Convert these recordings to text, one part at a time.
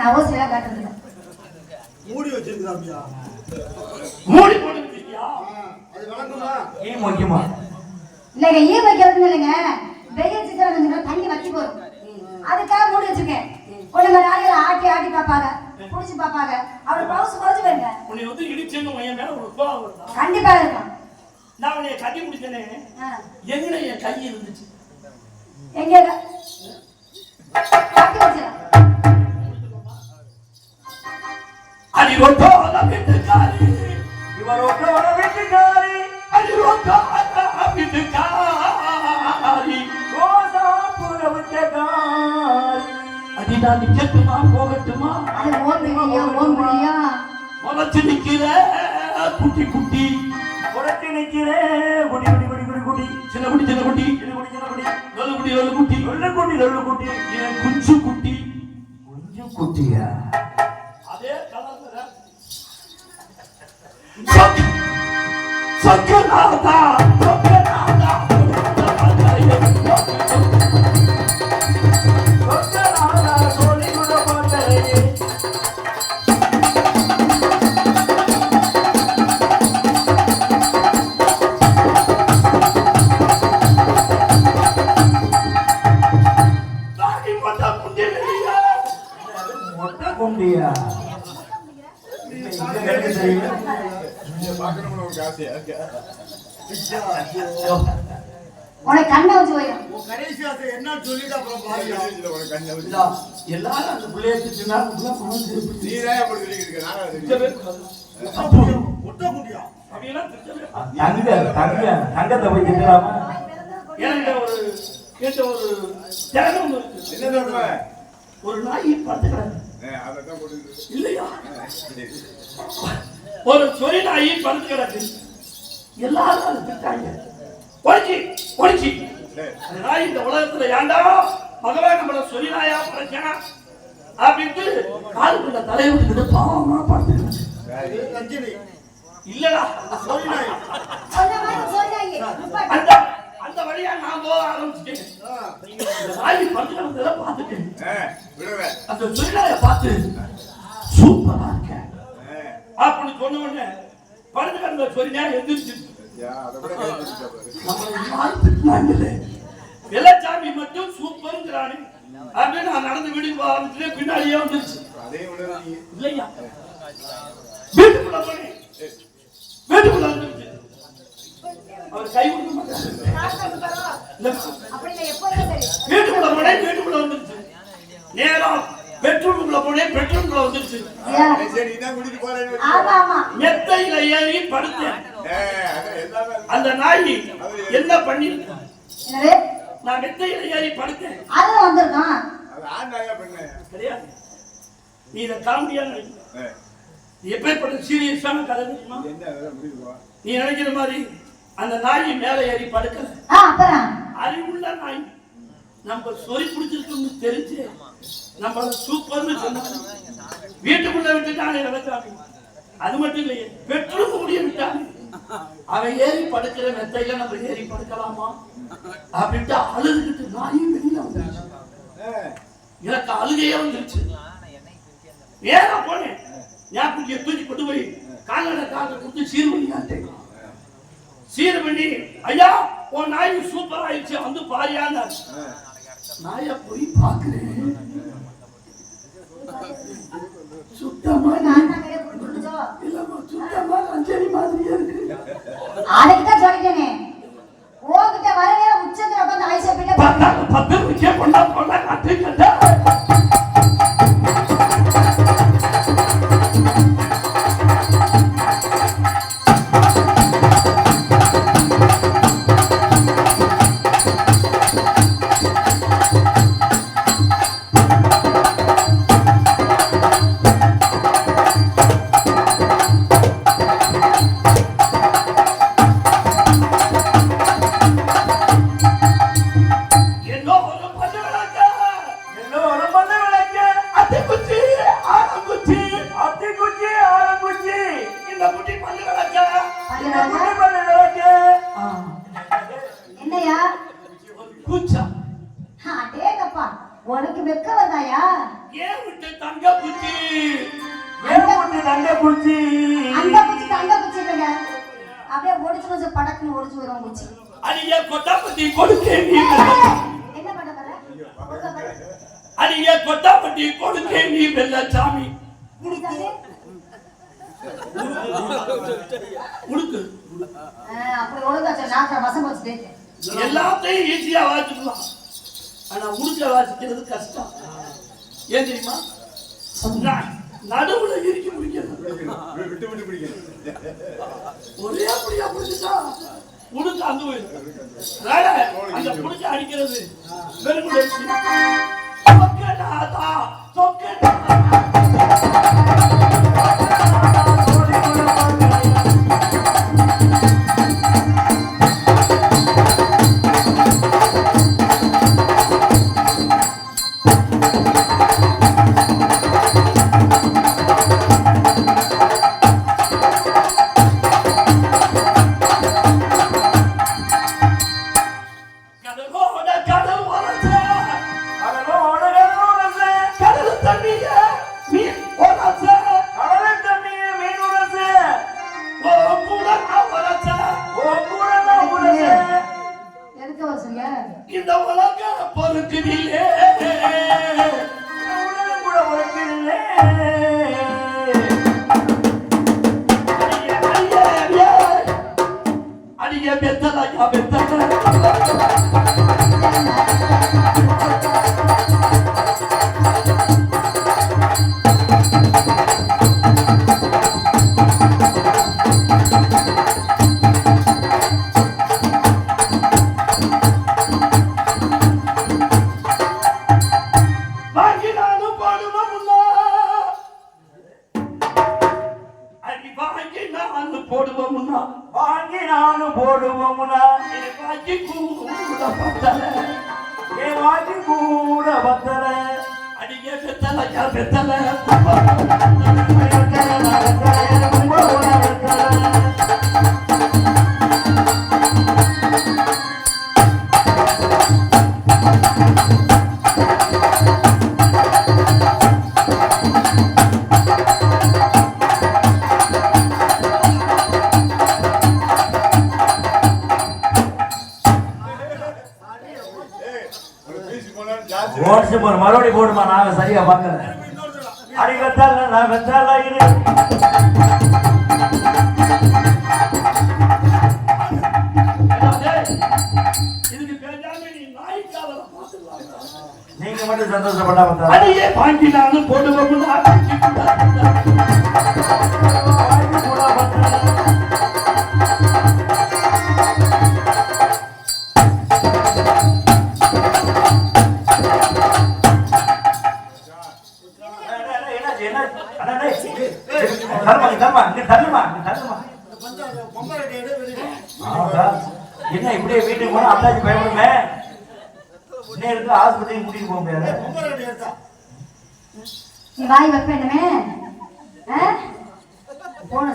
நான் ஓசியா காட்டுறது மூடி வச்சிருக்காமியா மூடி போட்டு வச்சிருக்கியா அது வழங்குமா ஏன் முக்கியமா இல்லைங்க ஈ வைக்கிறதுன்னு இல்லைங்க வெயில் சீக்கிரம் தண்ணி வத்தி போகும் அதுக்காக மூடி வச்சிருக்கேன் கொஞ்சம் நாளையில ஆட்டி ஆட்டி பார்ப்பாங்க புடிச்சு பார்ப்பாங்க அவர் பவுஸ் குறைச்சு போயிருங்க உன்னை வந்து இடிச்சேன்னு என் மேல ஒரு கோவம் வருதா கண்டிப்பா இருக்கும் நான் உன்னை கட்டி முடிச்சேனே எங்க என் கை இருந்துச்சு எங்க கட்டி வச்சிடலாம் அடி ரொட்டோல வீட்டுக்காரி இவர் ரொட்டோல வீட்டுக்காரி அடி ரொட்டோல வீட்டுக்காரி ரோசா பூர வீட்டுக்காரி அடி நான் நிக்கட்டுமா போகட்டுமா அது ஓம்பிடியா முளைச்சு நிக்கிற குட்டி குட்டி முளைச்சு நிக்கிற குட்டி குட்டி குட்டி குட்டி குட்டி சின்ன குட்டி சின்ன குட்டி சின்ன குட்டி சின்ன குட்டி லொல்லு குட்டி லொல்லு குட்டி லொல்லு குட்டி லொல்லு குட்டி என் குஞ்சு குட்டி குஞ்சு குட்டியா அதே கலர்ல சக்கராதா சக்கராதா சக்கராதா சோனி குட பாட்டரே தாடி மொட்டை குண்டியா மொட்டை குண்டியா உனக்கு கண்ணை வச்சு போயிடும் கடைசி ஆசை என்ன சொல்லிட்டு அப்புறம் பாருங்க எல்லாரும் அந்த பிள்ளைய திட்டுனா ஒட்ட முடியா தங்கத்தை போய் திட்டலாமா எனக்கு ஒரு கேட்ட ஒரு தியாகம் இருக்கு ஒரு நாய் படுத்துக்கிறாங்க இல்லையா ஒரு சொறி நாய் படுத்து கிடக்கு எல்லாரும் அதை திட்டாங்க ஒழிச்சு ஒழிச்சு அந்த நாய் இந்த உலகத்துல ஏண்டா மகவே நம்மள சொறி நாயா படைச்சானா அப்படின்ட்டு காலுக்குள்ள தலையை விட்டுக்கிட்டு பாவமா படுத்துக்கிறாங்க இல்லடா சொறி நாய் அந்த வழியா நான் போக ஆரம்பிச்சிட்டேன் இந்த நாய் படுத்துக்கிறத பார்த்துட்டேன் அந்த சொறி நாயை பார்த்து சூப்பரா இருக்க அப்படி சொன்ன உடனே படுத்து கிடந்த சொறி நாய் எந்திரிச்சு வெள்ளச்சாமி மட்டும் சூப்பர்ங்கிறானே அப்படின்னு நான் நடந்து வீட்டுக்கு ஆரம்பிச்சுட்டு பின்னாடியே வந்துருச்சு இல்லையா வீட்டுக்குள்ள போனேன் வீட்டுக்குள்ள வந்துருச்சு அவர் கை கொடுக்க மாட்டாரு வீட்டுக்குள்ள போனேன் வீட்டுக்குள்ள வந்துருச்சு நேரம் பெட்ரூமுக்குள்ள போனேன் பெட்ரூமுக்குள்ள வந்துருச்சு மெத்தையில ஏறி படுத்தேன் அந்த நாய் என்ன பண்ணி நான் மெத்தையில ஏறி படுத்தேன் கிடையாது நீ இதை காமெடியான எப்பேற்பட்ட சீரியஸான கதை நீ நினைக்கிற மாதிரி அந்த நாய் மேல ஏறி படுக்கல அறிவுள்ள நாய் நம்ம சொறி பிடிச்சிருக்கோம்னு தெரிஞ்சு நம்மள சூப்பர்னு சொன்னாங்க வீட்டுக்குள்ள விட்டுட்டாங்க இறச்சாமி அது மட்டும் இல்லையே பெட்ரூம் முடிய விட்டாங்க அவன் ஏறி படுக்கிற மெத்தையில நம்ம ஏறி படுக்கலாமா அப்படின்ட்டு அழுதுகிட்டு நாயும் வெளியில வந்துருச்சு எனக்கு அழுகையே வந்துருச்சு நேரா போனேன் ஞாபகத்தை தூக்கி கொண்டு போய் கால்நடை கொடுத்து சீர் பண்ணியாட்டேன் சீர் பண்ணி ஐயா உன் நாய் சூப்பர் ஆயிடுச்சு வந்து பாரியான்னு நாய போய் பாக்குறேன் சுத்தமா இல்லம்மா சுத்தமா அஞ்சலி மாதிரியே இருக்கு அதுக்குதான் சொல்லிட்டேனே ஓகிட்ட வரவே உச்சத்துல உட்காந்து ஐஸ் சாப்பிட்டு 10 ரூபாய் கொண்டா காட்டு கட்ட என்னையா அடேங்கப்பா உனக்கு வெக்க வந்தாயா ஏன் விட்டு தங்க பூச்சி அந்த பூச்சி தங்க பூச்சி இல்லைங்க. அப்படியே ஒடிச்சு வச்சு படக்குன்னு ஒடிச்சு வரும் பூச்சி. அடியே கொட்டாப்பட்டி கொடுக்கே நீ என்ன பண்ண பாரு? அடியே கொட்டாப்பட்டி கொடுக்கே நீ வெள்ளச்சாமி குடுக்கு. உடுக்கு அப்படி ஒழுங்கா சரி நாக்க வசம் வச்சுட்டு. எல்லாத்தையும் ஈஸியா வாசிக்கலாம். ஆனா உடுக்க வாசிக்கிறது கஷ்டம். ஏன் தெரியுமா? நடுவுல இறுக்கி பிடிக்கிறது. விட்டு விட்டு பிடிக்கணும். ஒரே அப்படியா பிடிச்சா உடுக்க அந்த அந்த புடிச்சு அடிக்கிறது வெறும் சொக்கநாதா இந்த உலக பொறுக்குதில்லே கூட பொறுக்குதில்லே அடிய பெத்தலையா பெத்தல மறுபடி போடுமா நாங்க சரியா பாக்கல அடி வெத்தால நான் வெத்தால இரு நீங்க மட்டும் சந்தோஷப்பட்டா அதையே வாங்கினாலும் போடுவோம் என்ன இப்படியே வீட்டுக்கு போனா அத்தாச்சி பயப்படுமே இன்னும் இருக்கு ஹாஸ்பிட்டலுக்கு கூட்டிட்டு போக முடியாது நீ வாய் வைப்பேன்னுமே போன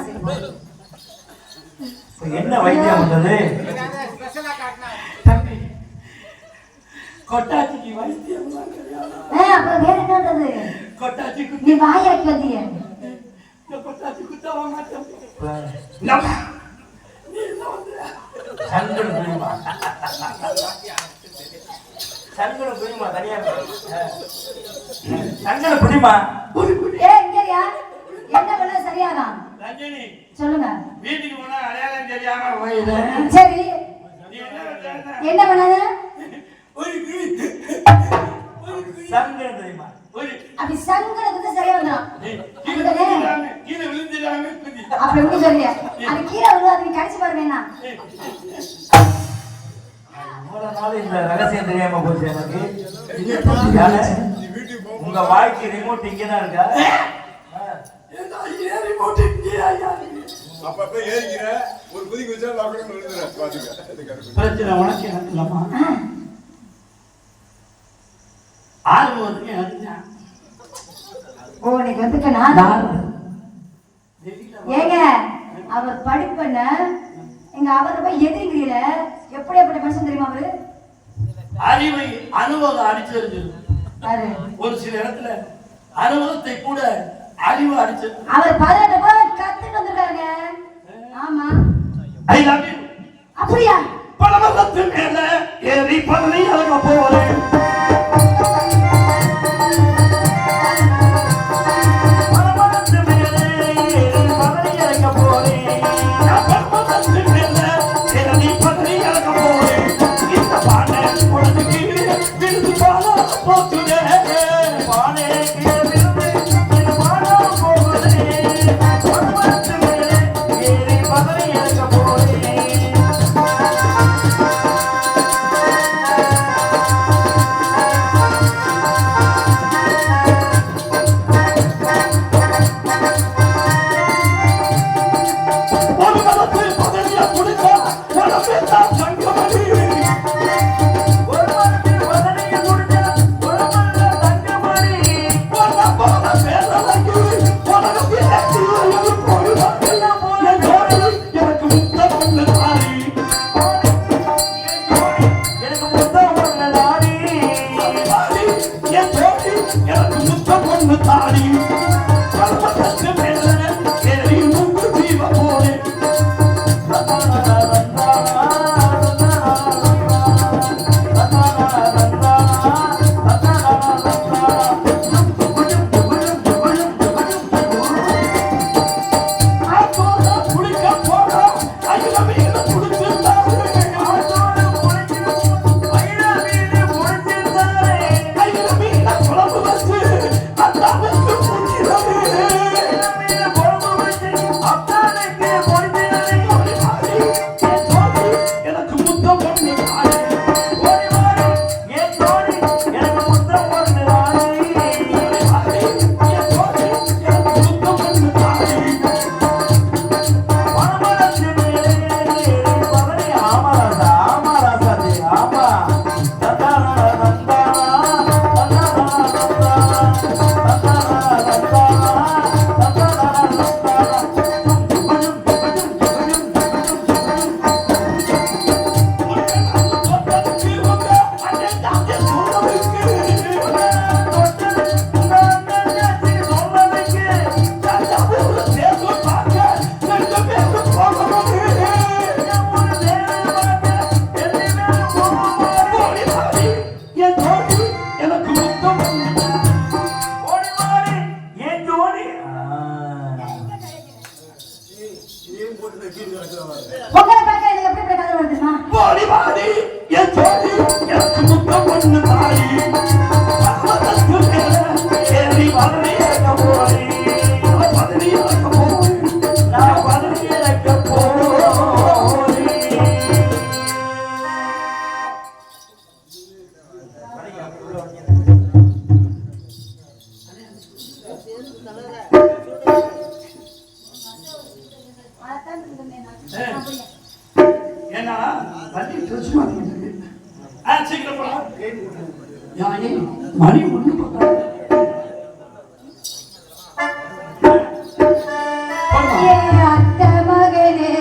சரி என்ன வைத்தியம் வந்தது கொட்டாச்சிக்கு வைத்தியம் அப்புறம் வேற என்ன வந்தது கொட்டாச்சி நீ வாய் வைக்க வந்திய கொட்டாச்சி குத்தவா மாட்டேன் சங்கட புரியுமா சங்கட புரியுமா தனியா சங்கட புரியுமா இங்கயா என்ன பண்ண சரியாதான் ரஜினி சொல்லுங்க வீட்டுக்கு போனா அடையாளம் தெரியாம போயிடு சரி நீ என்ன பண்ணாத சங்கட தெரியுமா அப்படி சங்கடத்துக்கு சரியா வந்துடும் கீழே விழுந்துடாம அப்படி எப்படி சொல்லிய அது கீழே விழுவாது நீ கடிச்சு பாருங்க என்ன இவ்வளவு நாள் இந்த ரகசியம் தெரியாம போச்சு எனக்கு உங்க வாய்க்கு ரிமோட் இங்கதான் இருக்கா அப்பப்ப ஏறிக்கிற ஒரு குதிக்கு வச்சா லாக்டவுன் விழுந்துற பாத்துக்க பிரச்சனை உனக்கு எனக்கு இல்லம்மா ஆர்வம் எனக்கு ஓ நீ வந்துக்க நான் ஏங்க அவர் படிப்பண்ண எங்க அவரை போய் எதிர்க்கிறீல எப்படி அப்படி மனுஷன் தெரியுமா அவரு அறிவை அனுபவம் அடிச்சிருந்தது யாரு ஒரு சில இடத்துல அனுபவத்தை கூட அறிவு அடிச்சு அவர் 18 போய் கத்துட்டு வந்திருக்காருங்க. ஆமா ஐ லவ் யூ. அப்படியா? பலவரத்து மேல ஏறி பதவி அழக போறேன். பலவரத்து மேல ஏறி பதவி அழக போறேன். பலவரத்து மேல ஏறி பதவி அழக போறேன். இந்த பானை உனக்கு விருது பால போச்சுதே. பானை விருது இது பால போகுதே. பலவரத்து மேல ஏறி பதவி அழக போறேன். ஒரு மனத்தில் பதவிய கொடுக்க மனப்பேத்தான் தங்கமணி. ஒரு மனத்தில் பதவிய கொடுக்க ஒரு மன தங்கமணி. உன்னை போல பேரழகு உனக்கு ஏற்றியது போடுவாங்க. என் ஜோடி எனக்கு முத்தம் ஒன்று தாரி. எனக்கு முத்தம் ஒன்று தாரி. என் ஜோடி எனக்கு முத்தம் ஒன்று தாரி. பலவரத்து மேல ஏறி முங்கு ஜீவ போறேன். குளிக்க போறோம் ஐயா மீன் குடிச்சிருந்தாரு. ஐயா மீன் குழம்பு வச்சு அத்தாவுக்கு முடிக்கிறது. எனக்கு முத்தம் ஒன்று தாரி. என் ஜோடி எனக்கு முத்தம் ஒன்று தாரி. எனக்கு முத்தம் உங்களை பார்க்க எனக்கு எப்படி இப்படி கதை வருதுமா? வாடி வாடி என் ஜோடி எனக்கு முத்தம் ஒன்று தாரி. பலவரத்து மேல ஏறி பதவி இறக்க போறேன். பதவி இறக்க போறேன். நான் பதவி இறக்க போறேன். அதான் இருந்தேன் நான். அப்படியா? ஏன்னா வண்டி ட்ரெஸ் மாத்திக்கிட்டு இருக்கு. சீக்கிரம் போலாம். யானே மணி ஒண்ணு பக்கம். ஏ அத்தை மகனே,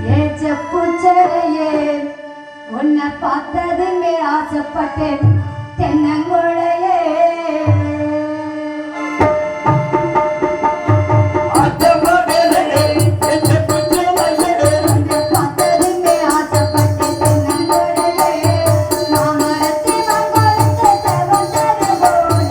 ஏ செப்புச்சடையே, உன்னை பார்த்ததுமே ஆசைப்பட்டேன் தென்னங்குழையே. பார்த்ததுமே ஆசைப்பட்டேன் தென்னங்குழையே. மாமரத்தில் மங்கொழுத்த செவந்தது போலே.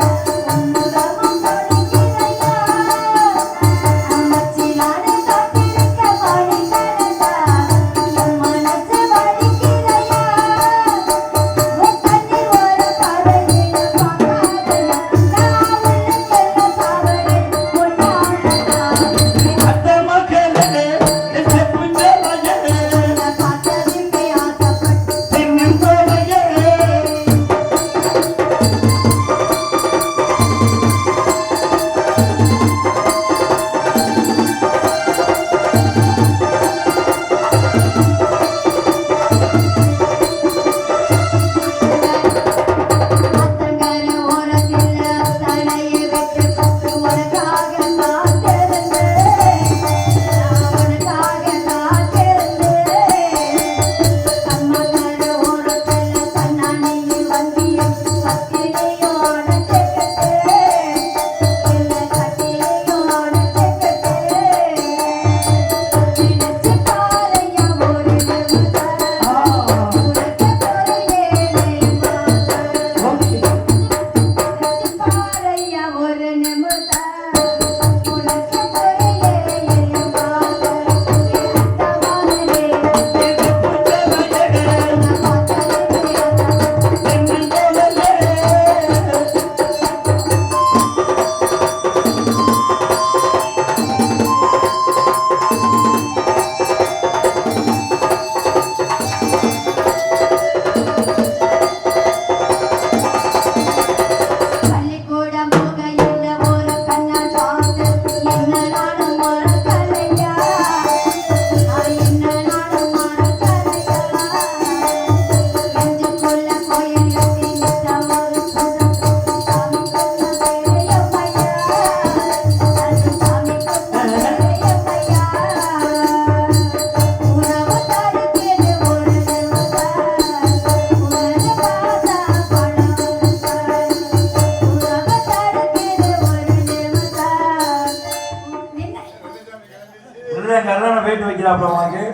வந்தாப்புல உனக்கு?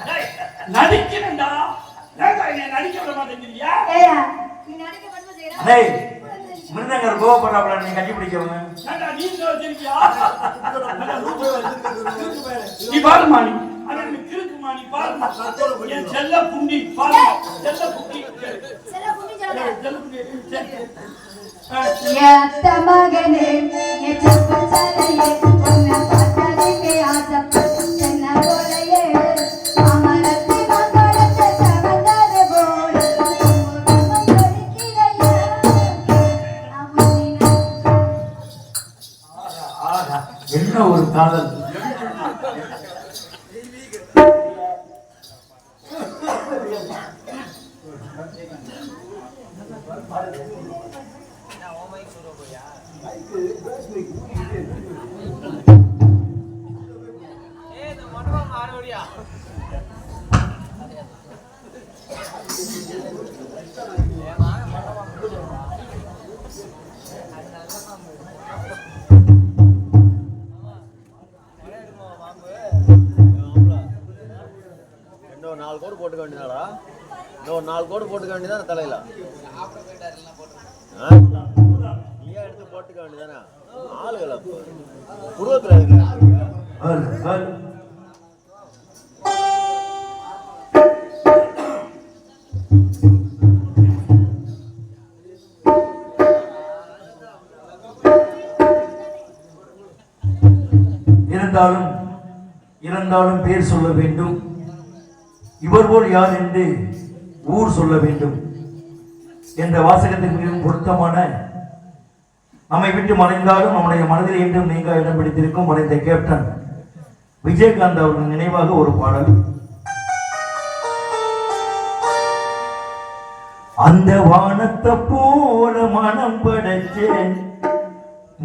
டேய், நடிக்கிறேன்டா. ஏன்டா என்னை நடிக்க விட மாட்டேங்கிறியா? ஏயா நீ நடிக்க மட்டும் செய்யற டேய், மிருதங்கர் கோவப்படுறாப்புல நீ கட்டி பிடிக்கவங்க. ஏன்டா நீ வச்சிருக்கியா? நீ பாருமா நீ. அவனுக்கு கிறுக்குமா நீ பாருமா. என் செல்ல புண்டி பாருமா. செல்ல புண்டி. செல்ல புண்ணி சொல்லுங்க. செல்ல புண்டி. ஏத்த மகனே என் செப்பு சரையே உன்னை பார்த்ததுமே ஆசைப்பட்டு என்ன போலையே அமரத்தி மங்களத்தை சவந்தது போல முகமும் பொறுக்கிறையா ஆஹா, என்ன ஒரு காதல். இன்னும் 4 கோடு போட்டுக்க வேண்டியதாடா. இன்னும் 4 கோடு போட்டுக்க வேண்டியதானே தலையில. நீயா எடுத்து போட்டுக்க வேண்டியதானே. ஆளுகள் அப்போ புருவத்தில் இருக்கிறாங்க. இருந்தாலும் பேர் சொல்ல வேண்டும். இவர் போல் யார் என்று ஊர் சொல்ல வேண்டும் என்ற வாசகத்துக்கு மிகவும் பொருத்தமான, நம்மை விட்டு மறைந்தாலும் நம்முடைய மனதில் என்றும் நீங்க இடம் பிடித்திருக்கும் மறைந்த கேப்டன் விஜயகாந்த் அவர்கள் நினைவாக ஒரு பாடல். அந்த வானத்தை போல மனம் படைச்ச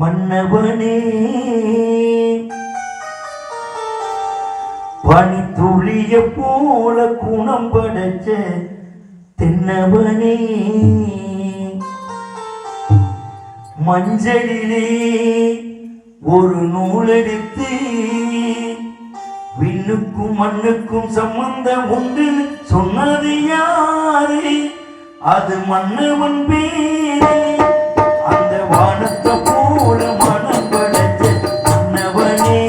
மன்னவனே, பனி துளிய போல குணம் படைச்ச தென்னவனே, மஞ்சளிலே ஒரு நூலெடுத்து விண்ணுக்கும் மண்ணுக்கும் சம்பந்தம் உண்டு சொன்னது யாரு? அது மன்னவன் பேரே. அந்த வானத்தை போல மனம் படைச்ச மன்னவனே,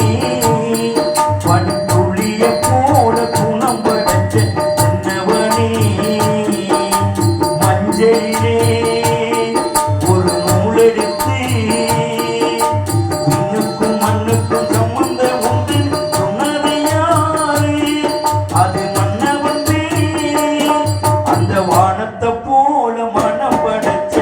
பனித்துளிய போல குணம் படைச்ச தென்னவனே, மஞ்சளிலே ஒரு நூலெடுத்து விண்ணுக்கும் மண்ணுக்கும் சம்பந்தம் உண்டு சொன்னது யாரு? அது மன்னவன் பேரே. அந்த வானத்தை போல மனம் படைச்ச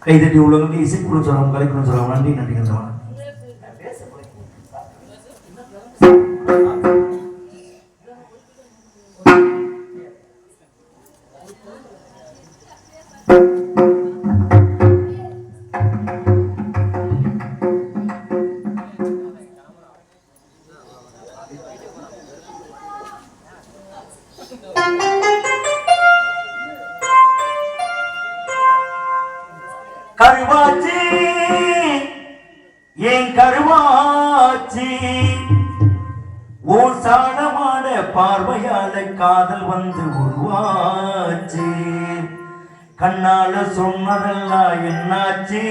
கைதட்டி உள்ளவங்களுக்கு இசைக்குழு சொல்லுவோம், கலைக்குழு சொல்லுவோம். நன்றி நன்றி நன்றி. கருவாச்சி என் கருவாச்சி ஓர் சாணமான பார்வையால காதல் வந்து உருவாச்சு. கண்ணால சொன்னதெல்லாம் என்னாச்சு,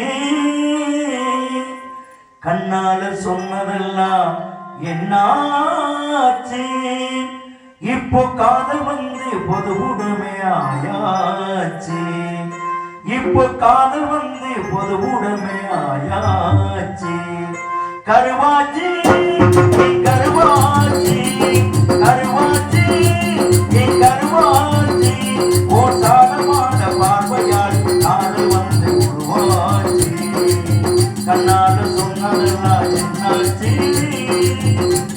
கண்ணால சொன்னதெல்லாம் என்னாச்சு. இப்போ காதல் வந்து பொது உடமை ஆயாச்சு, இப்போ காதல் வந்து பொது உடமை ஆயாச்சு. கருவாச்சி கருவாச்சி கருவாச்சி என் கருவாச்சி ஓர் சாதமான பார்வையால் காதல் வந்து உருவாச்சு. கண்ணால சொன்னதெல்லாம் என்னாச்சு,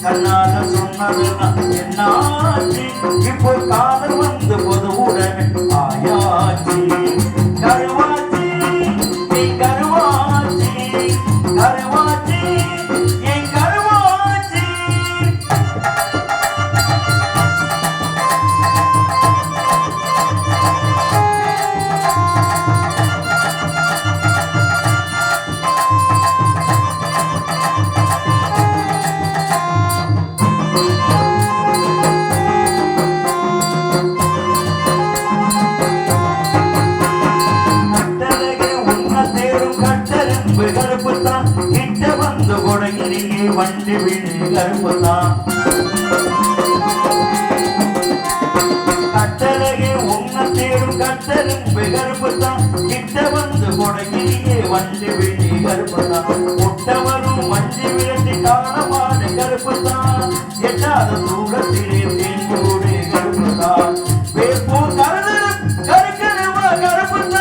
கண்ணால சொன்னதெல்லாம் என்னாச்சு. இப்போ காதல் வந்து பொது உடமை ஆயாச்சு. கருவாச்சி என் கருவாச்சி கருவாச்சி என் கருவாச்சி. கருப்புதான் கிட்ட வந்து கொடகிரியே வண்டி வீடு கருப்புதான். கட்டழகே உன்ன தேடும் கட்டெரும்பு கருப்புதான் கிட்ட வந்து கொடகிரியே வண்டி வீடு கருப்புதான். ஒட்டவரும் மஞ்சி விரட்டி காணமான கருப்புதான் எட்டாத தூரத்திலே தேங்கூடு கருப்புதான். வேப்போ கருதலும் கருக்கருவ கருப்புதான்.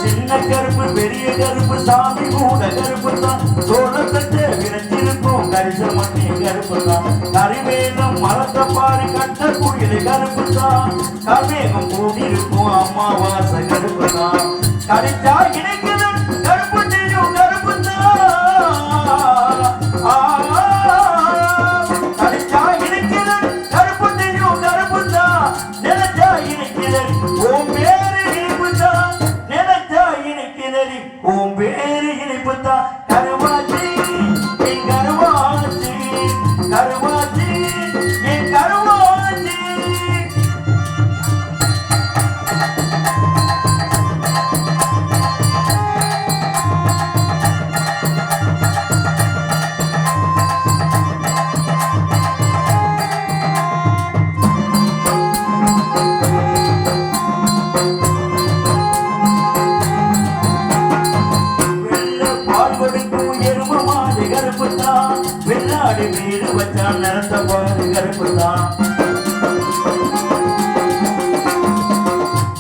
சின்ன கருப்பு பெரிய கருப்பு சாமி கூட கருப்பு தான். சோழத்தட்டு விரைஞ்சிருக்கும் கரிசல் மண்ணி கருப்பு தான். கரிவேகம் மரத்தை பாரி கட்ட குடிலை கருப்பு தான். கரிவேகம் கூடியிருக்கும் அம்மாவாசை கருப்பு தான். கரிச்சா இணைக்குது கருப்பு நீயும் கருப்பு தான். கரிச்சா இணைக்குது கருப்பு நீயும் கருப்பு தான். நினைச்சா இணைக்குது ஓம் பேரு இனிப்பு தான். நினைச்சா இணைக்குதடி ஓம் பேரு இனிப்பு தான். கருவாச்சி என் கருவாச்சி கருவாச்சி என் கருவாச்சி. வெள்ளாடி வீடு வச்சான் நிறத்த பாரு கருப்புதான்.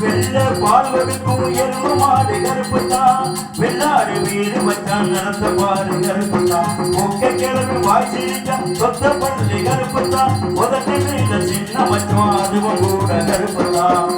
வெள்ள பால் கொடுக்கும் எரும மாடு கருப்புதான். வெள்ளாடி வீடு வச்சான் நிறத்த பாரு கருப்புதான். ஒக்க கிழமை வாய் சிரிச்சா சொத்த பள்ளி கருப்புதான். உதட்டி வீட சின்ன மச்சம் அதுவும் கூட கருப்புதான்.